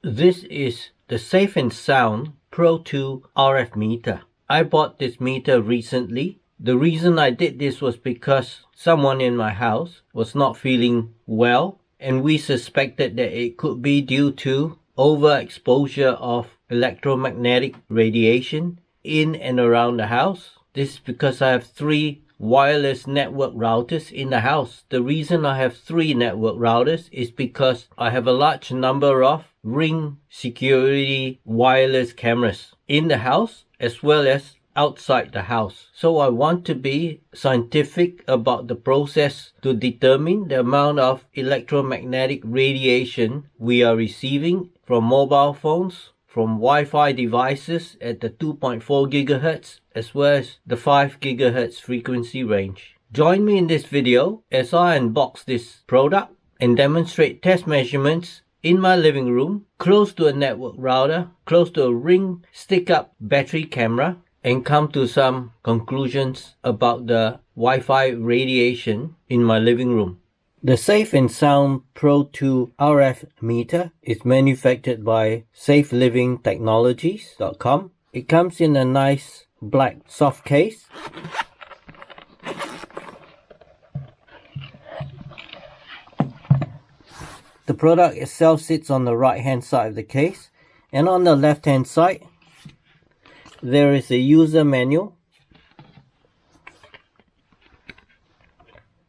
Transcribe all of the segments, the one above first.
This is the Safe and Sound Pro 2 RF meter. I bought this meter recently. The reason I did this was because someone in my house was not feeling well, and we suspected that it could be due to overexposure of electromagnetic radiation in and around the house. This is because I have 3 wireless network routers in the house. The reason I have 3 network routers is because I have a large number of Ring security wireless cameras in the house as well as outside the house. So I want to be scientific about the process to determine the amount of electromagnetic radiation we are receiving from mobile phones, from Wi-Fi devices at the 2.4 GHz as well as the 5 GHz frequency range. Join me in this video as I unbox this product and demonstrate test measurements in my living room, close to a network router, close to a Ring stick-up battery camera, and come to some conclusions about the Wi-Fi radiation in my living room. The Safe and Sound Pro 2 RF meter is manufactured by safelivingtechnologies.com. It comes in a nice black soft case. The product itself sits on the right hand side of the case, and on the left hand side there is a user manual.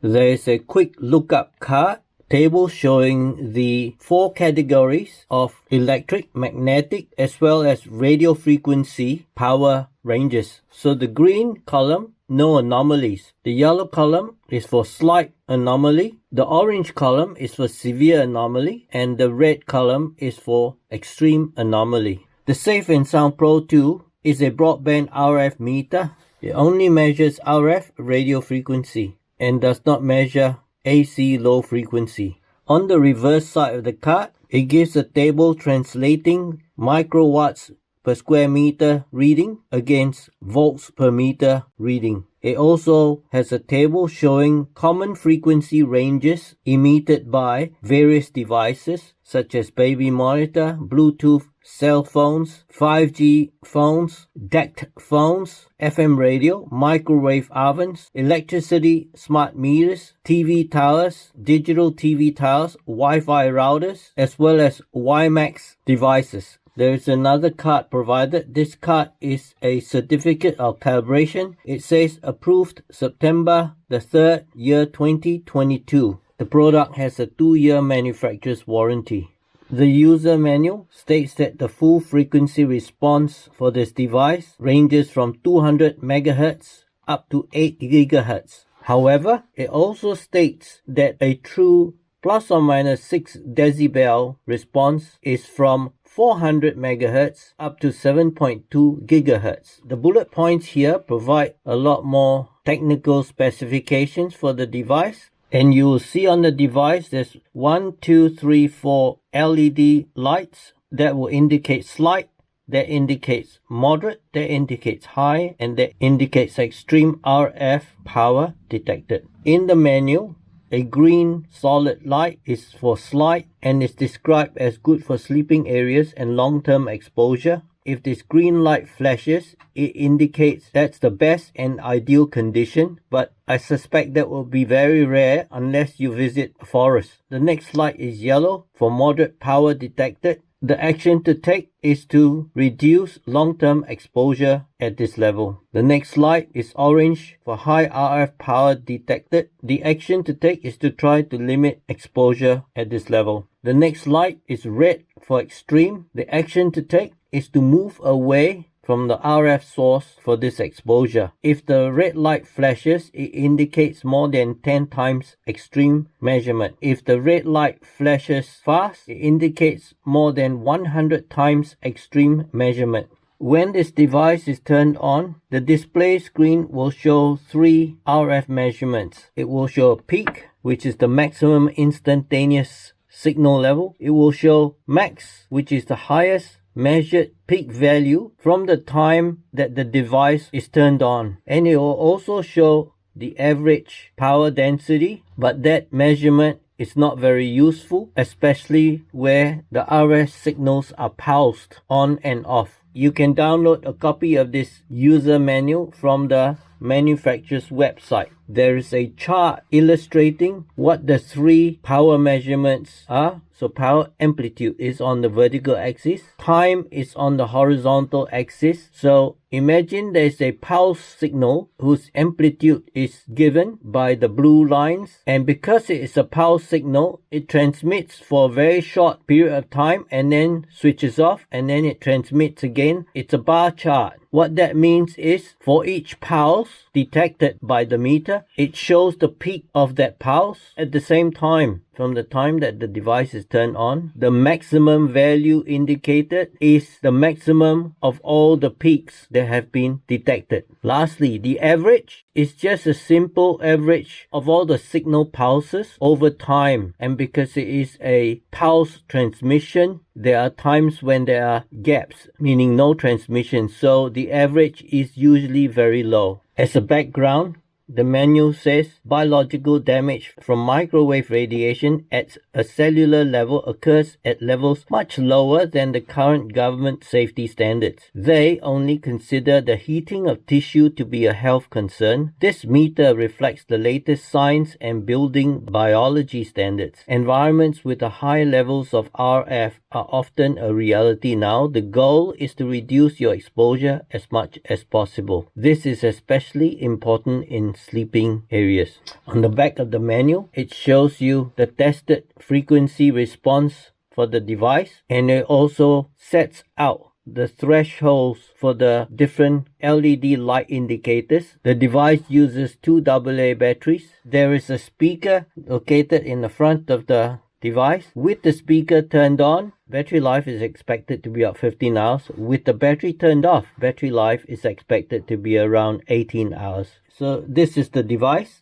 There is a quick lookup card table showing the 4 categories of electric, magnetic as well as radio frequency power ranges. So the green column, no anomalies. The yellow column is for slight anomaly. The orange column is for severe anomaly. And the red column is for extreme anomaly. The Safe and Sound Pro 2 is a broadband RF meter. It only measures RF radio frequency and does not measure AC low frequency. On the reverse side of the card, it gives a table translating microwatts per square meter reading against volts per meter reading. It also has a table showing common frequency ranges emitted by various devices such as baby monitor, Bluetooth, cell phones, 5G phones, DECT phones, FM radio, microwave ovens, electricity smart meters, TV towers, digital TV towers, Wi-Fi routers, as well as WiMAX devices. There is another card provided. This card is a certificate of calibration. It says approved September the 3rd, year 2022. The product has a 2-year manufacturer's warranty. The user manual states that the full frequency response for this device ranges from 200 MHz up to 8 GHz. However, it also states that a true plus or minus 6 decibel response is from 400 MHz up to 7.2 GHz. The bullet points here provide a lot more technical specifications for the device. And you will see on the device there's 1, 2, 3, 4 LED lights that will indicate slight, that indicates moderate, that indicates high, and that indicates extreme RF power detected. In the manual, a green solid light is for slight and is described as good for sleeping areas and long-term exposure. If this green light flashes, it indicates that's the best and ideal condition, but I suspect that will be very rare unless you visit a forest. The next light is yellow for moderate power detected. The action to take is to reduce long-term exposure at this level. The next light is orange for high RF power detected. The action to take is to try to limit exposure at this level. The next light is red for extreme. The action to take is to move away from the RF source for this exposure. If the red light flashes, it indicates more than 10 times extreme measurement. If the red light flashes fast, it indicates more than 100 times extreme measurement. When this device is turned on, the display screen will show 3 RF measurements. It will show a peak, which is the maximum instantaneous signal level. It will show max, which is the highest measured peak value from the time that the device is turned on. And it will also show the average power density, but that measurement It's not very useful, especially where the RF signals are pulsed on and off. You can download a copy of this user manual from the manufacturer's website. There is a chart illustrating what the three power measurements are. So power amplitude is on the vertical axis, time is on the horizontal axis. So imagine there's a pulse signal whose amplitude is given by the blue lines, and because it is a pulse signal, it transmits for a very short period of time and then switches off, and then it transmits again. It's a bar chart. What that means is for each pulse detected by the meter, it shows the peak of that pulse at the same time. From the time that the device is turned on, the maximum value indicated is the maximum of all the peaks that have been detected. Lastly, the average is just a simple average of all the signal pulses over time. And because it is a pulse transmission, there are times when there are gaps, meaning no transmission. So the average is usually very low. As a background, the manual says biological damage from microwave radiation at a cellular level occurs at levels much lower than the current government safety standards. They only consider the heating of tissue to be a health concern. This meter reflects the latest science and building biology standards. Environments with a high levels of RF are often a reality now. The goal is to reduce your exposure as much as possible. This is especially important in sleeping areas. On the back of the manual, it shows you the tested frequency response for the device, and it also sets out the thresholds for the different LED light indicators. The device uses two AA batteries. There is a speaker located in the front of the device. With the speaker turned on, battery life is expected to be up 15 hours. With the battery turned off, battery life is expected to be around 18 hours. So this is the device.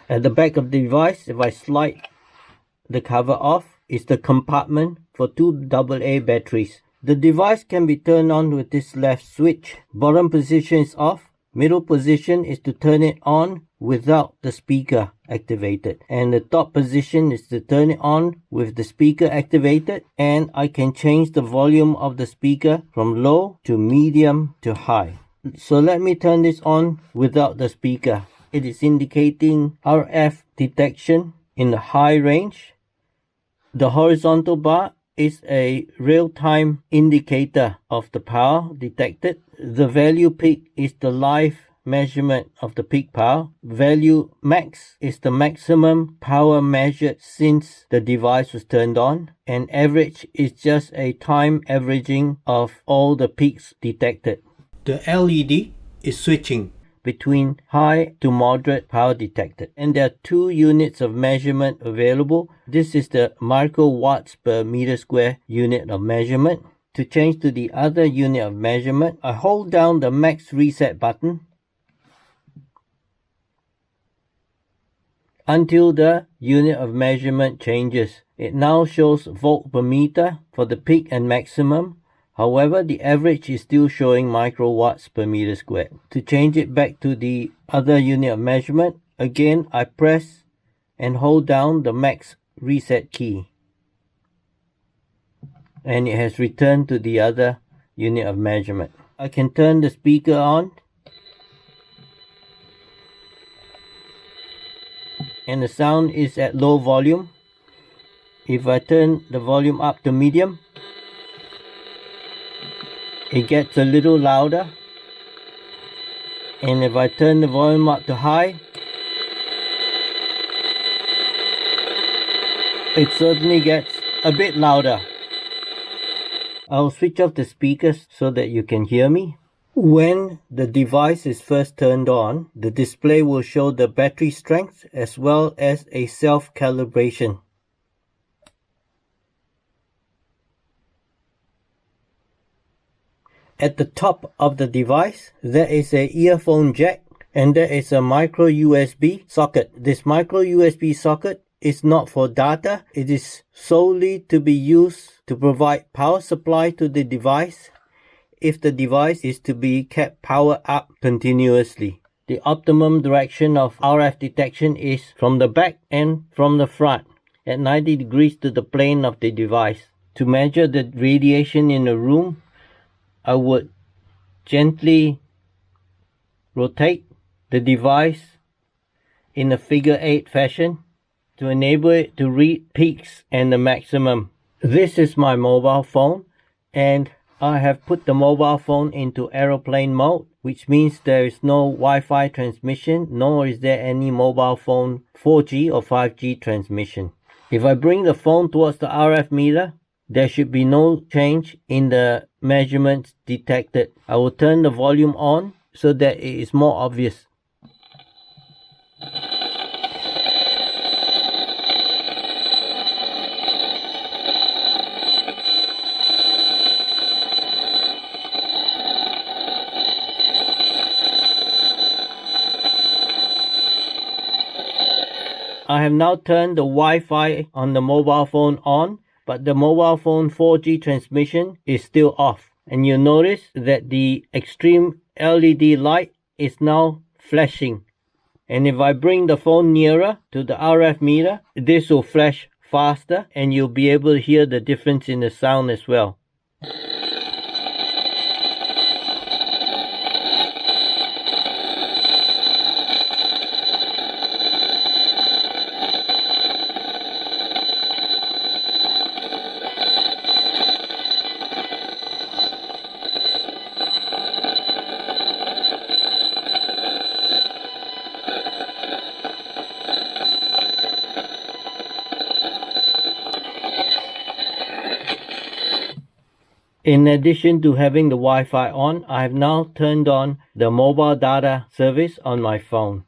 At the back of the device, if I slide the cover off, is the compartment for two AA batteries. The device can be turned on with this left switch. Bottom position is off. Middle position is to turn it on without the speaker activated, and the top position is to turn it on with the speaker activated, and I can change the volume of the speaker from low to medium to high. So let me turn this on without the speaker. It is indicating RF detection in the high range. The horizontal bar is a real-time indicator of the power detected. The value peak is the live measurement of the peak power. Value max is the maximum power measured since the device was turned on. And average is just a time averaging of all the peaks detected. The LED is switching between high to moderate power detected, and there are two units of measurement available. This is the microwatts per meter square unit of measurement. To change to the other unit of measurement, I hold down the max reset button until the unit of measurement changes. It now shows volt per meter for the peak and maximum. However, the average is still showing microwatts per meter squared. To change it back to the other unit of measurement, again I press and hold down the max reset key, and it has returned to the other unit of measurement. I can turn the speaker on, and the sound is at low volume. If I turn the volume up to medium, it gets a little louder, and if I turn the volume up to high, it certainly gets a bit louder. I'll switch off the speakers so that you can hear me. When the device is first turned on, the display will show the battery strength as well as a self-calibration. At the top of the device, there is an earphone jack, and there is a micro USB socket. This micro USB socket is not for data. It is solely to be used to provide power supply to the device if the device is to be kept powered up continuously. the optimum direction of RF detection is from the back and from the front at 90 degrees to the plane of the device. To measure the radiation in a room, I would gently rotate the device in a figure 8 fashion to enable it to read peaks and the maximum. This is my mobile phone, and I have put the mobile phone into aeroplane mode, which means there is no Wi-Fi transmission, nor is there any mobile phone 4G or 5G transmission. If I bring the phone towards the RF meter, there should be no change in the measurements detected. I will turn the volume on so that it is more obvious. I have now turned the Wi-Fi on the mobile phone on, but the mobile phone 4G transmission is still off. And you'll notice that the extreme LED light is now flashing. And if I bring the phone nearer to the RF meter, this will flash faster and you'll be able to hear the difference in the sound as well. In addition to having the Wi-Fi on, I have now turned on the mobile data service on my phone.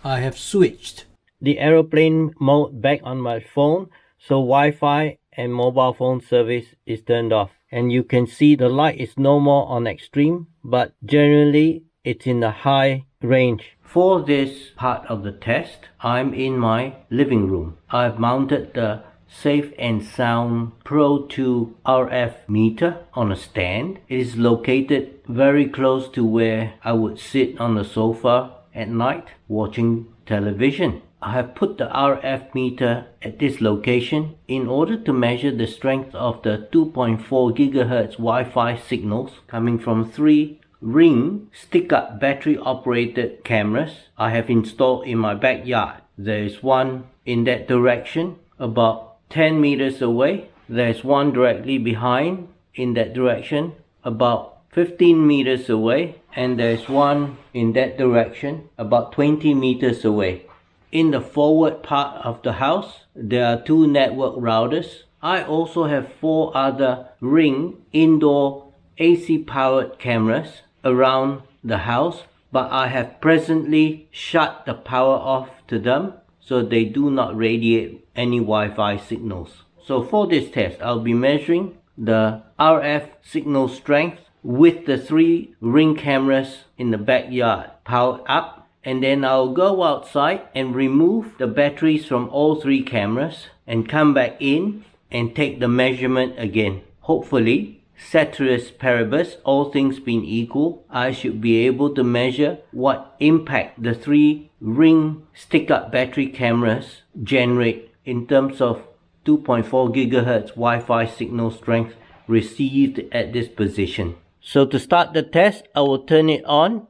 I have switched the aeroplane mode back on my phone, so Wi-Fi and mobile phone service is turned off. And you can see the light is no more on extreme, but generally it's in the high range. For this part of the test, I'm in my living room. I've mounted the Safe and Sound Pro 2 RF meter on a stand. It is located very close to where I would sit on the sofa at night watching television. I have put the RF meter at this location in order to measure the strength of the 2.4 GHz Wi-Fi signals coming from 3 Ring stick-up battery operated cameras I have installed in my backyard. There is one in that direction about 10 meters away. There is one directly behind in that direction about 15 meters away, and there's one in that direction about 20 meters away. In the forward part of the house, there are 2 network routers. I also have 4 other Ring indoor AC powered cameras around the house, but I have presently shut the power off to them so they do not radiate any Wi-Fi signals. So for this test, I'll be measuring the RF signal strength with the 3 Ring cameras in the backyard powered up, and then I'll go outside and remove the batteries from all 3 cameras and come back in and take the measurement again. Hopefully, ceteris paribus, all things being equal, I should be able to measure what impact the 3 Ring stick-up battery cameras generate in terms of 2.4 GHz Wi-Fi signal strength received at this position. So to start the test, I will turn it on.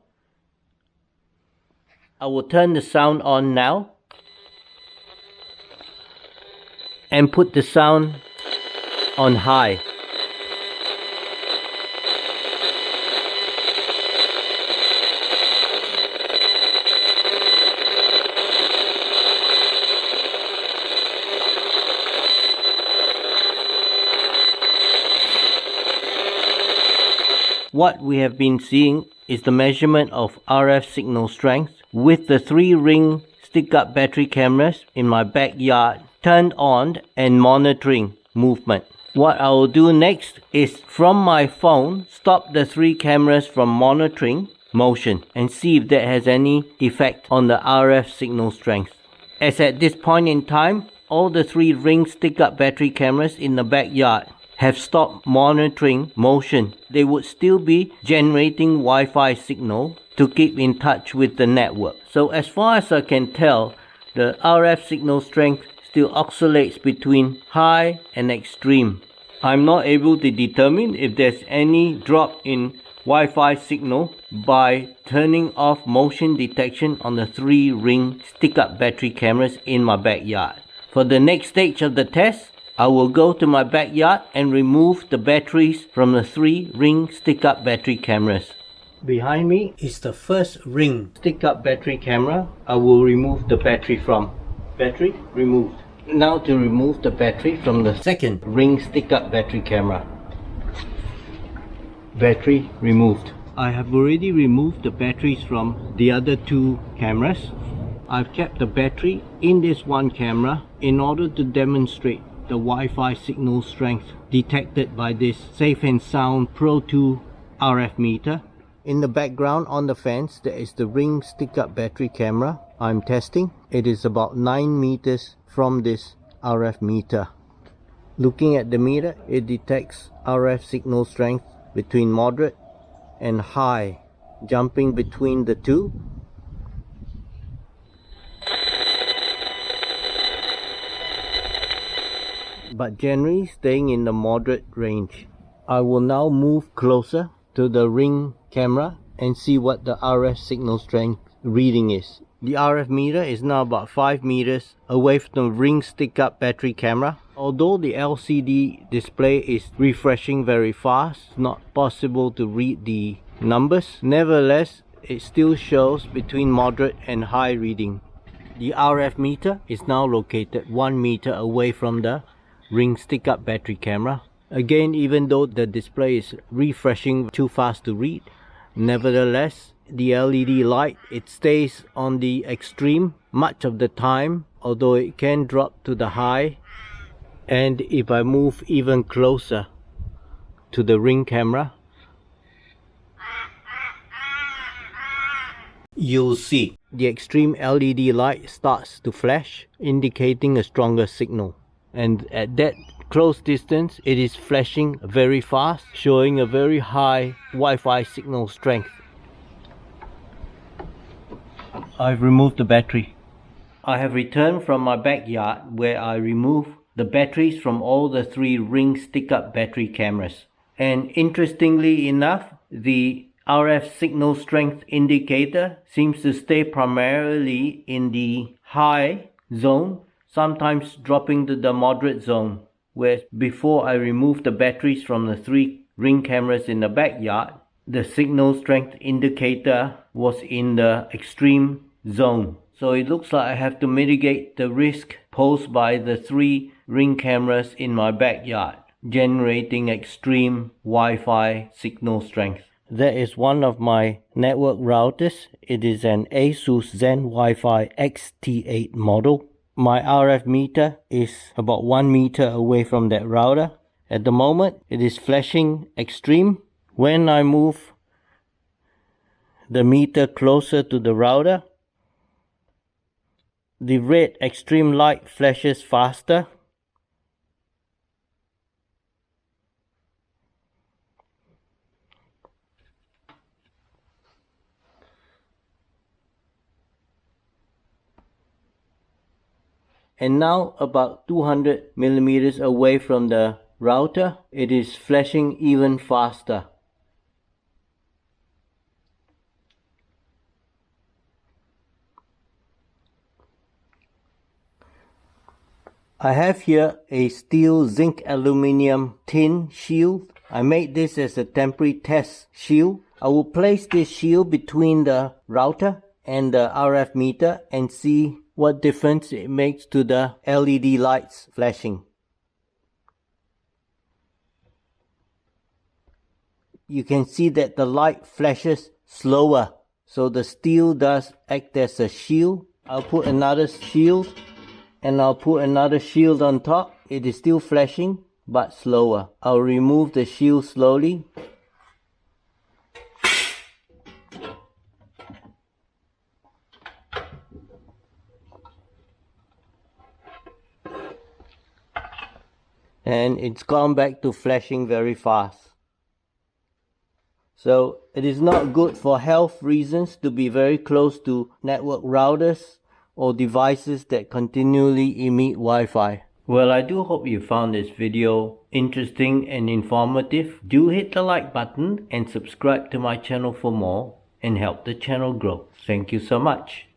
I will turn the sound on now and put the sound on high. What we have been seeing is the measurement of RF signal strength with the 3-ring stick-up battery cameras in my backyard turned on and monitoring movement. What I will do next is from my phone stop the 3 cameras from monitoring motion and see if that has any effect on the RF signal strength. As at this point in time, all the 3-ring stick-up battery cameras in the backyard have stopped monitoring motion. They would still be generating Wi-Fi signal to keep in touch with the network. So as far as I can tell, the RF signal strength still oscillates between high and extreme. I'm not able to determine if there's any drop in Wi-Fi signal by turning off motion detection on the 3-ring stick-up battery cameras in my backyard. For the next stage of the test, I will go to my backyard and remove the batteries from the 3-ring stick-up battery cameras. Behind me is the first ring stick-up battery camera I will remove the battery from. Battery removed. Now to remove the battery from the second ring stick-up battery camera. Battery removed. I have already removed the batteries from the other 2 cameras. I've kept the battery in this one camera in order to demonstrate the Wi-Fi signal strength detected by this Safe and Sound Pro 2 RF meter. In the background on the fence there is the ring stick-up battery camera I'm testing. It is about 9 meters from this RF meter. Looking at the meter, it detects RF signal strength between moderate and high, jumping between the 2. But generally staying in the moderate range. I will now move closer to the ring camera and see what the RF signal strength reading is. The RF meter is now about 5 meters away from the ring stick-up battery camera. Although the LCD display is refreshing very fast, it's not possible to read the numbers. Nevertheless, it still shows between moderate and high reading. The RF meter is now located 1 meter away from the ring stick-up battery camera. Again, even though the display is refreshing too fast to read, nevertheless, the LED light, it stays on the extreme much of the time, although it can drop to the high. And if I move even closer to the ring camera, you'll see the extreme LED light starts to flash, indicating a stronger signal. And at that close distance, it is flashing very fast, showing a very high Wi-Fi signal strength. I've removed the battery. I have returned from my backyard where I removed the batteries from all the 3 ring stick-up battery cameras. And interestingly enough, the RF signal strength indicator seems to stay primarily in the high zone, sometimes dropping to the moderate zone. Whereas before I removed the batteries from the 3 ring cameras in the backyard, the signal strength indicator was in the extreme zone. So it looks like I have to mitigate the risk posed by the 3 ring cameras in my backyard, generating extreme Wi-Fi signal strength. That is one of my network routers. It is an ASUS Zen Wi-Fi XT8 model. My RF meter is about 1 meter away from that router. At the moment, it is flashing extreme. When I move the meter closer to the router, the red extreme light flashes faster. And now about 200 millimeters away from the router, it is flashing even faster. I have here a steel zinc aluminum tin shield. I made this as a temporary test shield. I will place this shield between the router and the RF meter and see what difference it makes to the LED lights flashing. You can see that the light flashes slower. So the steel does act as a shield. I'll put another shield and I'll put another shield on top. It is still flashing but slower. I'll remove the shield slowly. And it's gone back to flashing very fast. So it is not good for health reasons to be very close to network routers or devices that continually emit Wi-Fi. Well, I do hope you found this video interesting and informative. Do hit the like button and subscribe to my channel for more and help the channel grow. Thank you so much.